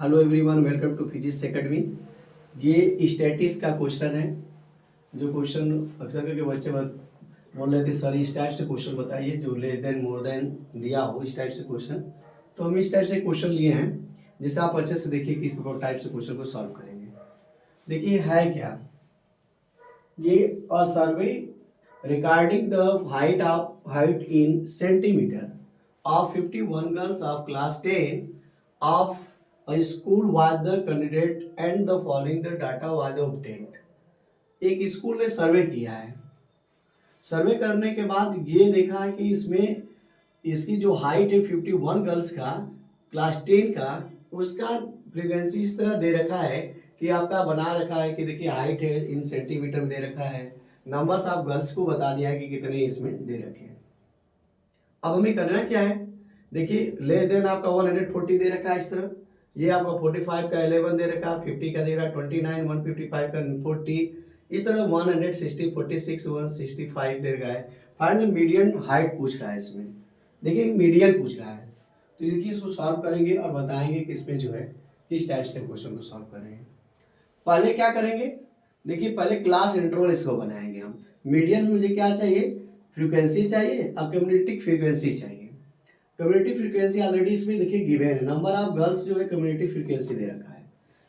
Hello everyone, welcome to physics academy. ये statics का question है। जो क्वेश्चन अक्सर करके बच्चे बोल रहे थे सर इस टाइप से क्वेश्चन बताइए जो लेस देन मोर देन दिया हो, इस टाइप से क्वेश्चन। तो हम इस टाइप से क्वेश्चन लिए हैं जिससे आप अच्छे से देखिए किस टाइप से क्वेश्चन को सॉल्व करेंगे। देखिए है क्या, ये a survey regarding the height in centimetre of 51 girls of class 10 of a school was the candidate and the following the data was obtained। एक स्कूल ने सर्वे किया है। सर्वे करने के बाद ये देखा है कि इसमें इसकी जो हाइट है 51 गर्ल्स का क्लास 10 का, उसका फ्रीक्वेंसी इस तरह दे रखा है कि आपका बना रखा है कि देखिए हाइट है इन सेंटीमीटर में दे रखा है, नंबर्स ऑफ गर्ल्स को बता दिया है कि कितने इसमें दे रखे हैं। अब हमें करना क्या है, देखिए लेस देन आपका 140 दे रखा है इस तरह, ये आपका 45 का 11 दे रखा है, 50 का दे रहा है 29, 155 का 40, इस तरह 160, 46, 165 दे रखा है। फाइंड द मीडियन हाइट पूछ रहा है इसमें। देखिए मीडियन पूछ रहा है, तो देखिए इसको सॉल्व करेंगे और बताएंगे कि इसमें जो है किस टाइप से क्वेश्चन को सॉल्व करेंगे। पहले क्या करेंगे, देखिए पहले क्लास इंटरवल इसको बनाएंगे हम। मीडियन में मुझे क्या चाहिए, फ्रीक्वेंसी चाहिए और कम्युनिटी फ्रीक्वेंसी चाहिए। कम्युनिटी फ्रीक्वेंसी ऑलरेडी इसमें देखिए गिवन है, नंबर ऑफ गर्ल्स जो है कम्युनिटी फ्रीक्वेंसी दे रखा है,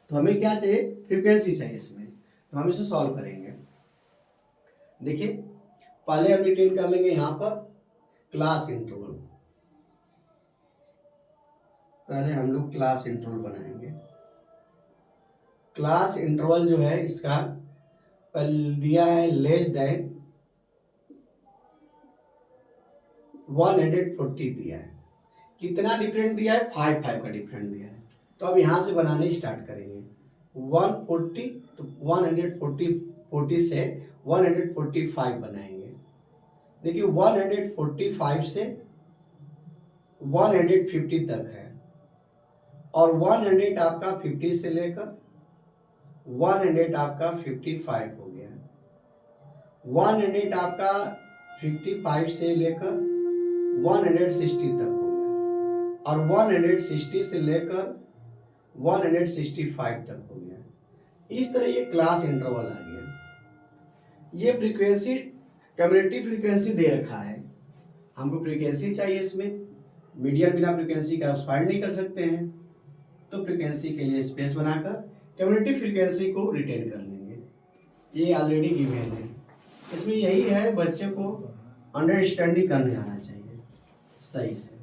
तो हमें क्या चाहिए, फ्रीक्वेंसी चाहिए इसमें। तो हम इसे सॉल्व करेंगे। देखिए पहले हम रिटेन कर लेंगे यहाँ पर क्लास इंटरवल। पहले हम लोग क्लास इंटरवल बनाएंगे। क्लास इंटरवल जो है इसका दिया है लेस देन 140 दिया है। कितना डिफरेंट दिया है, 5 का डिफरेंट दिया है। तो अब यहाँ से बनाने स्टार्ट करेंगे। 140 तो 140 से 145 बनाएंगे। देखिए 145 से 150 तक है, और 100 आपका 50 से लेकर 100 आपका 55 हो गया। 100 आपका 55 से लेकर 160 तक हो गया, और 160 से लेकर 165 तक हो गया। इस तरह ये क्लास इंटरवल आ गया। ये फ्रीक्वेंसी कम्युनिटी फ्रीक्वेंसी दे रखा है, हमको फ्रीक्वेंसी चाहिए इसमें। मीडियन बिना फ्रीक्वेंसी का फाइंड नहीं कर सकते हैं, तो फ्रीक्वेंसी के लिए स्पेस बनाकर कम्युनिटी फ्रीक्वेंसी को रिटेन कर लेंगे। ये ऑलरेडी गिवन है। इसमें यही है, बच्चे को अंडरस्टैंडिंग करने आना चाहिए सही से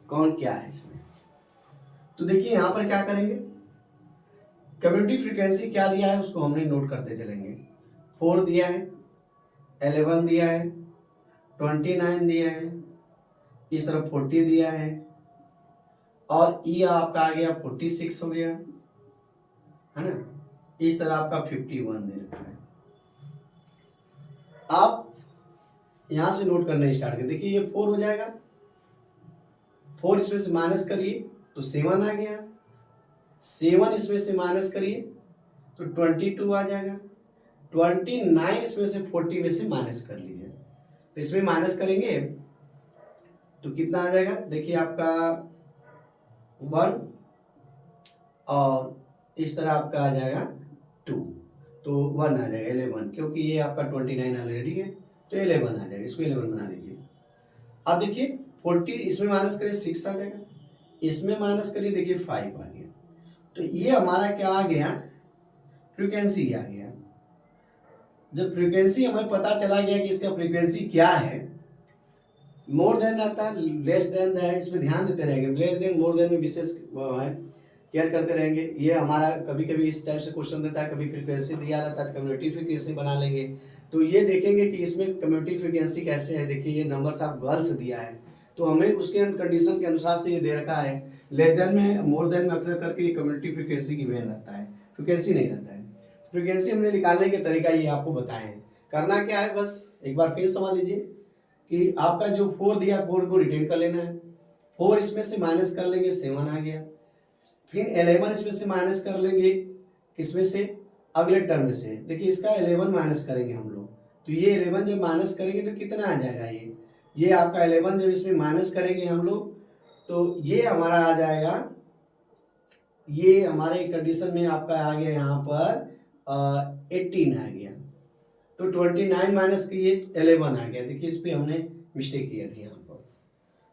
कौन क्या है इसमें। तो देखिए यहाँ पर क्या करेंगे, कम्युनिटी फ्रीक्वेंसी क्या दिया है उसको हमने नोट करते चलेंगे। 4 दिया है, 11 दिया है, 29 दिया है, इस तरफ 40 दिया है, और ये आपका आ गया 46 हो गया है ना। इस तरह आपका 51 दे रखा है। आप यहां से नोट करना स्टार्ट करें। देखिए ये 4 हो जाएगा, 4 इसमें से माइनस करिए तो 7 आ गया, 7 इसमें से माइनस करिए तो 22 आ जाएगा, 29 इसमें से 40 में से माइनस कर लीजिए, तो इसमें माइनस करेंगे तो कितना आ जाएगा, देखिए आपका 1, और इस तरह आपका आ जाएगा 2, तो 1 आ जाएगा 11, क्योंकि ये आपका 29 ऑलरेडी है तो 11 आ जाएगा, इसको 11 बना लीजिए। अब देखिए 40 इसमें माइनस करिए 6 आ जाएगा, इसमें माइनस करिए देखिए 5 आ गया। तो ये हमारा क्या आ गया, फ्रीक्वेंसी आ गया। जब फ्रीक्वेंसी हमें पता चला गया कि इसका फ्रीक्वेंसी क्या है, मोर देन आता है, लेस देन है, इसमें ध्यान देते रहेंगे। लेस देन मोर देन में विशेष है केयर करते रहेंगे। ये हमारा कभी कभी इस टाइप से क्वेश्चन देता है, कभी फ्रीक्वेंसी दिया रहता है, कम्युनिटी फ्रीक्वेंसी बना लेंगे। तो ये देखेंगे कि इसमें कम्युनिटी फ्रीक्वेंसी कैसे है। देखिए ये नंबर्स ऑफ गर्ल्स दिया है, तो हमें उसके कंडीशन के अनुसार से ये दे रखा है। लेस देन में मोर देन में अक्सर करके ये कम्युनिटी फ्रीक्वेंसी की वेन रहता है, फ्रीक्वेंसी नहीं रहता है। फ्रीक्वेंसी हमने निकालने के तरीका ये आपको बताए हैं। करना क्या है, बस एक बार फिर समझ लीजिए कि आपका जो 4 दिया 4 को रिटेन कर लेना है। 4 इसमें से माइनस कर लेंगे 7 आ गया, फिर 11 इसमें से माइनस कर लेंगे किसमें से, अगले टर्म में से। देखिए इसका 11 माइनस करेंगे हम लोग, तो ये 11 जब माइनस करेंगे तो कितना आ जाएगा, ये आपका 11 जब इसमें माइनस करेंगे हम लोग तो ये हमारा आ जाएगा ये हमारे कंडीशन में आपका आ गया यहाँ पर 18 आ गया, तो 29 माइनस किए 11 आ गया। देखिए इस पे हमने मिस्टेक किया थी यहाँ पर।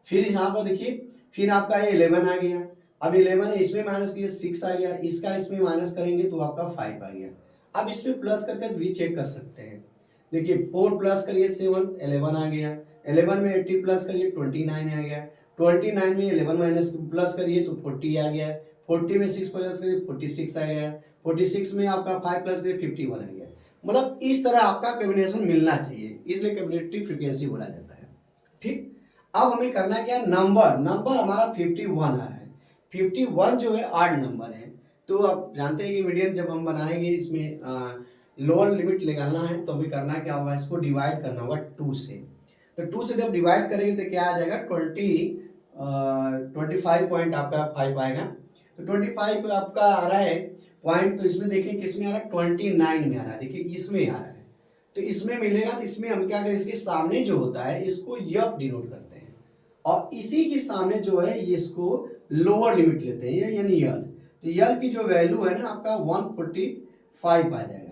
फिर यहाँ पर देखिए फिर आपका ये 11 आ गया। अब 11 है, इसमें माइनस किए 6 आ गया, इसका इसमें माइनस करेंगे तो आपका 5 आ गया। अब इसमें प्लस करके भी चेक कर सकते हैं। देखिए 4 प्लस करिए 7 11 आ गया, 11 में 18 प्लस करिए 29 आ गया, 29 में 11 माइनस प्लस करिए तो 40 आ गया, 40 में 6 प्लस करिए 46 आ गया, 46 में आपका 5 प्लस करिए 51 आ गया। मतलब इस तरह आपका कॉम्बिनेशन मिलना चाहिए, इसलिए कम्युनिटी फ्रीक्वेंसी बोला जाता है। ठीक, अब हमें करना क्या, नंबर हमारा 51 आ रहा है। 51 जो है आड नंबर है, तो आप जानते हैं कि मीडियन जब हम बनाएंगे इसमें लोअर लिमिट निकालना है तो अभी करना क्या होगा, इसको डिवाइड करना होगा 2 से। तो 2 से जब डिवाइड करेंगे तो क्या आ जाएगा 25 पॉइंट आपका 5 आएगा। तो 25 आपका आ रहा है पॉइंट, तो इसमें देखिए किसमें आ रहा है 29 में आ रहा है। देखिए इसमें आ रहा है, तो इसमें मिलेगा, तो इसमें हम क्या करें, इसके सामने जो होता है इसको यप डिनोट करते हैं, और इसी के सामने जो है इसको लोअर लिमिट लेते हैं यानी यल। तो यल की जो वैल्यू है ना आपका 145 आ जाएगा,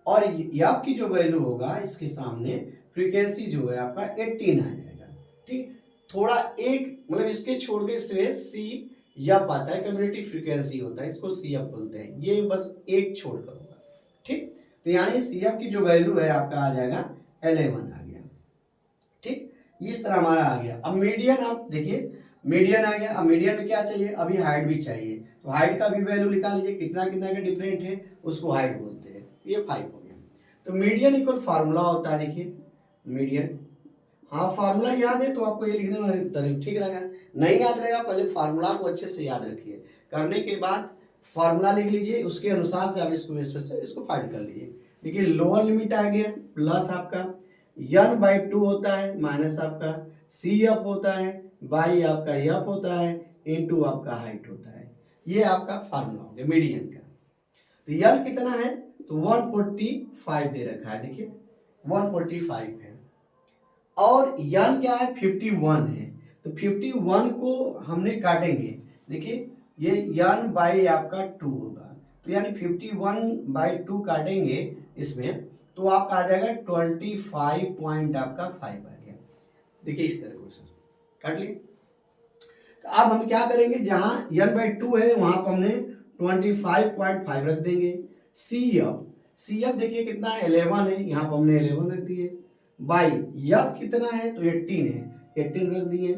और यप की जो वैल्यू होगा इसके सामने फ्रीक्वेंसी जो है आपका 18 आ जाएगा। ठीक, थोड़ा एक मतलब इसके छोड़ के से सी यप आता है, कम्युनिटी फ्रीक्वेंसी होता है, इसको सी एफ बोलते हैं, ये बस एक छोड़ कर होगा। ठीक, तो यानी सी एफ की जो वैल्यू है आपका आ जाएगा 11 आ गया। ठीक, इस तरह हमारा आ गया। अब मीडियन आप देखिए, मीडियन आ गया। अब मीडियन में क्या चाहिए, अभी हाइट भी चाहिए, तो हाइट का भी वैल्यू निकाल लीजिए, कितना कितना का डिफरेंट है उसको हाइट बोलते हैं, ये 5 हो गया। तो मीडियन इक्वल फार्मूला होता है, देखिए मीडियन, हाँ फार्मूला याद है तो आपको ये लिखने में ठीक रहेगा, नहीं याद रहेगा पहले फार्मूला को अच्छे से याद रखिए, करने के बाद फार्मूला लिख लीजिए, उसके अनुसार से आप इसको फाइंड कर लीजिए। देखिए लोअर लिमिट आ गया प्लस आपका n/2 होता है माइनस आपका सी एफ होता है बाई आपका एफ होता है इनटू आपका हाइट होता है, ये आपका फार्मूला हो गया मीडियन का। तो यल कितना है, तो 145 दे रखा है, देखिए 145 है, और यन क्या है 51 है, तो 51 को हमने काटेंगे, देखिए ये यन बाई आपका 2 होगा, तो यानी 51/2 काटेंगे इसमें, तो आपका आ जाएगा 25 पॉइंट आपका 5 आ गया। देखिए इस तरह क्वेश्चन काट लिए। तो अब हम क्या करेंगे, जहां n/2 है वहां पर हमने 25.5 रख देंगे। सी एफ देखिए कितना है 11 है, यहाँ पर हमने 11 रख दिए, बाई यप कितना है तो 18 है, 18 रख दिए,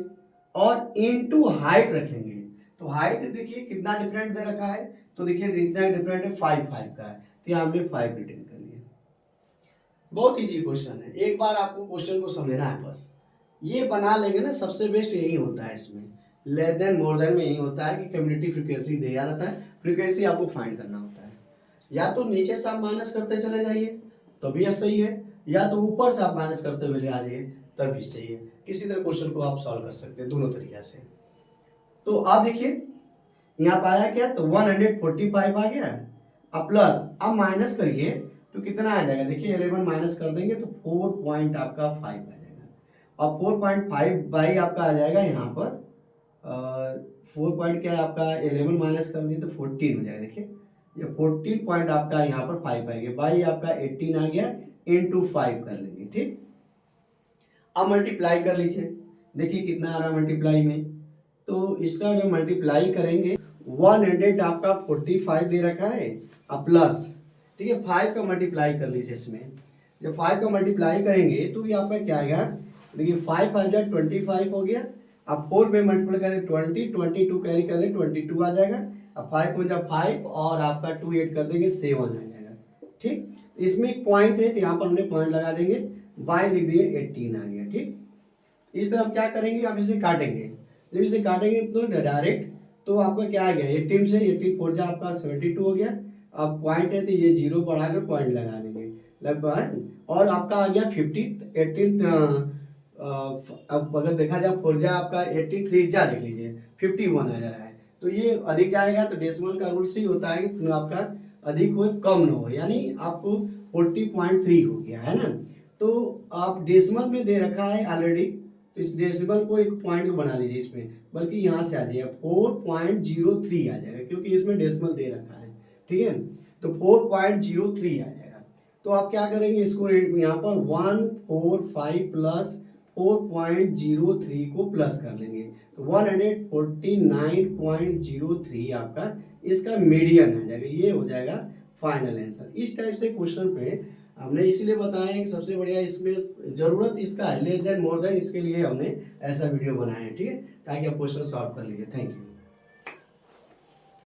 और इनटू हाइट रखेंगे। तो हाइट देखिए कितना डिफरेंट दे रखा है, तो देखिए कितना डिफरेंट है 5 का है, तो यहाँ हमने 5 रिटर्न कर लिया। बहुत इजी क्वेश्चन है, एक बार आपको क्वेश्चन को समझना है बस, ये बना लेंगे ना, सबसे बेस्ट यही होता है इसमें, लेस देन मोर देन में यही होता है कि कम्युनिटी फ्रीक्वेंसी दिया रहता है, फ्रीक्वेंसी आपको फाइंड करना होता है, या तो नीचे से आप माइनस करते चले जाइए तभी सही है, या तो ऊपर से आप माइनस करते हुए ले आ जाइए तभी सही है। किसी तरह क्वेश्चन को आप सॉल्व कर सकते हैं दोनों तरीके से। तो आप देखिए यहाँ पर आया क्या, तो 145 आ गया, अब प्लस अब माइनस करिए तो कितना आ जाएगा, देखिए 11 माइनस कर देंगे तो 4 पॉइंट आपका 5 आ जाएगा, और 4.5 बाई आपका आ जाएगा यहाँ पर 4 पॉइंट क्या है आपका 11 माइनस कर दिए तो 14 हो जाएगा। देखिए ये 14 पॉइंट आपका यहाँ पर 5 आ गया, बाई आपका 18 आ गया, इंटू 5 कर लेंगे। ठीक, अब मल्टीप्लाई कर लीजिए, देखिए कितना आ रहा है मल्टीप्लाई में, तो इसका जो मल्टीप्लाई करेंगे 100 आपका 45 दे रखा है, अब प्लस ठीक है 5 का मल्टीप्लाई कर लीजिए इसमें, जब 5 का मल्टीप्लाई करेंगे तो ये आपका क्या आएगा, देखिए 5 आ जाए 25 हो गया, अब 4 में मल्टीप्लाई करें 20, 22 कैरी कर दें 22 आ जाएगा, अब 5 को जब 5 और आपका 2 ऐड कर देंगे 7 आ जाएगा। ठीक, इसमें एक पॉइंट है तो यहाँ पर हमने पॉइंट लगा देंगे, बाई लिख दिए 18 आ गया। ठीक, इस तरह हम क्या करेंगे, अब इसे काटेंगे, जब इसे काटेंगे तो डायरेक्ट, तो आपका क्या आ गया 18 से 18 4 जा आपका 72 हो गया, अब पॉइंट है तो ये जीरो बढ़ाकर पॉइंट लगा लेंगे लगभग, और आपका आ गया 50 18 अब अगर देखा जाए 4 जा आपका 83 जा देख लीजिए 51 आ जा रहा है, तो ये अधिक जाएगा तो डेसिमल का रूल से ही होता है कि आपका अधिक हो कम न हो, यानी आपको 40.3 हो गया है ना, तो आप डेसिमल में दे रखा है ऑलरेडी तो इस डेसिमल को एक पॉइंट को बना लीजिए इसमें, बल्कि यहाँ से आ जाइए 4.03 आ जाएगा, क्योंकि इसमें डेसिमल दे रखा है, ठीक है। तो 4.03 आ जाएगा। तो आप क्या करेंगे, इसको यहाँ पर 145 प्लस 4.03 को प्लस कर लेंगे, तो 149.03 आपका इसका मीडियन आ जाएगा, ये हो जाएगा फाइनल आंसर। इस टाइप से क्वेश्चन पे हमने इसीलिए बताया है कि सबसे बढ़िया इसमें जरूरत इसका है लेस देन मोर देन, इसके लिए हमने ऐसा वीडियो बनाया है, ठीक है, ताकि आप क्वेश्चन सॉल्व कर लीजिए। Thank you.